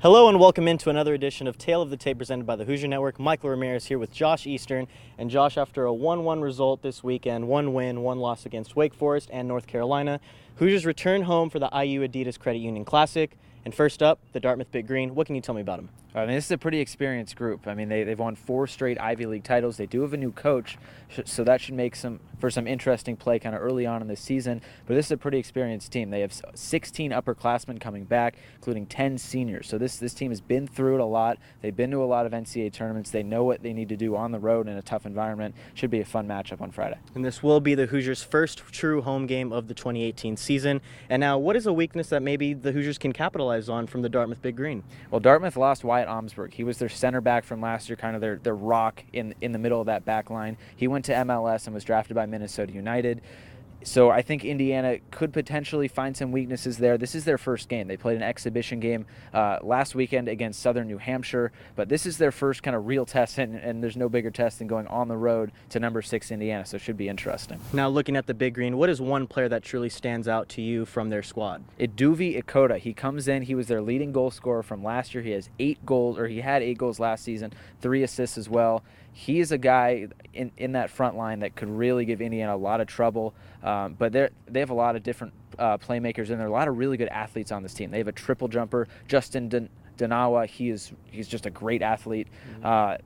Hello and welcome into another edition of Tale of the Tape presented by the Hoosier Network. Michael Ramirez here with Josh Eastern. And Josh, after a 1-1 result this weekend, 1 win, 1 loss against Wake Forest and North Carolina, Hoosiers return home for the IU Adidas Credit Union Classic. And first up, the Dartmouth Big Green. What can you tell me about them? I mean, this is a pretty experienced group. I mean, they've won 4 straight Ivy League titles. They do have a new coach, so that should make for some interesting play kind of early on in this season. But this is a pretty experienced team. They have 16 upperclassmen coming back, including 10 seniors. So this team has been through it a lot. They've been to a lot of NCAA tournaments. They know what they need to do on the road in a tough environment. Should be a fun matchup on Friday. And this will be the Hoosiers' first true home game of the 2018 season. And now, what is a weakness that maybe the Hoosiers can capitalize on from the Dartmouth Big Green? Well, Dartmouth lost Wyatt Omsberg. He was their center back from last year, kind of their rock in the middle of that back line. He went to MLS and was drafted by Minnesota United. So I think Indiana could potentially find some weaknesses there. This is their first game. They played an exhibition game last weekend against Southern New Hampshire, but this is their first kind of real test, and there's no bigger test than going on the road to number 6 Indiana, so it should be interesting. Now, looking at the Big Green, what is one player that truly stands out to you from their squad? Iduvi Ikota. He comes in. He was their leading goal scorer from last year. He has 8 goals, or he had 8 goals last season, 3 assists as well. He is a guy in that front line that could really give Indiana a lot of trouble. But they have a lot of different playmakers, and there are a lot of really good athletes on this team. They have a triple jumper, Justin Danawa. He's just a great athlete.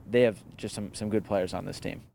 They have just some good players on this team.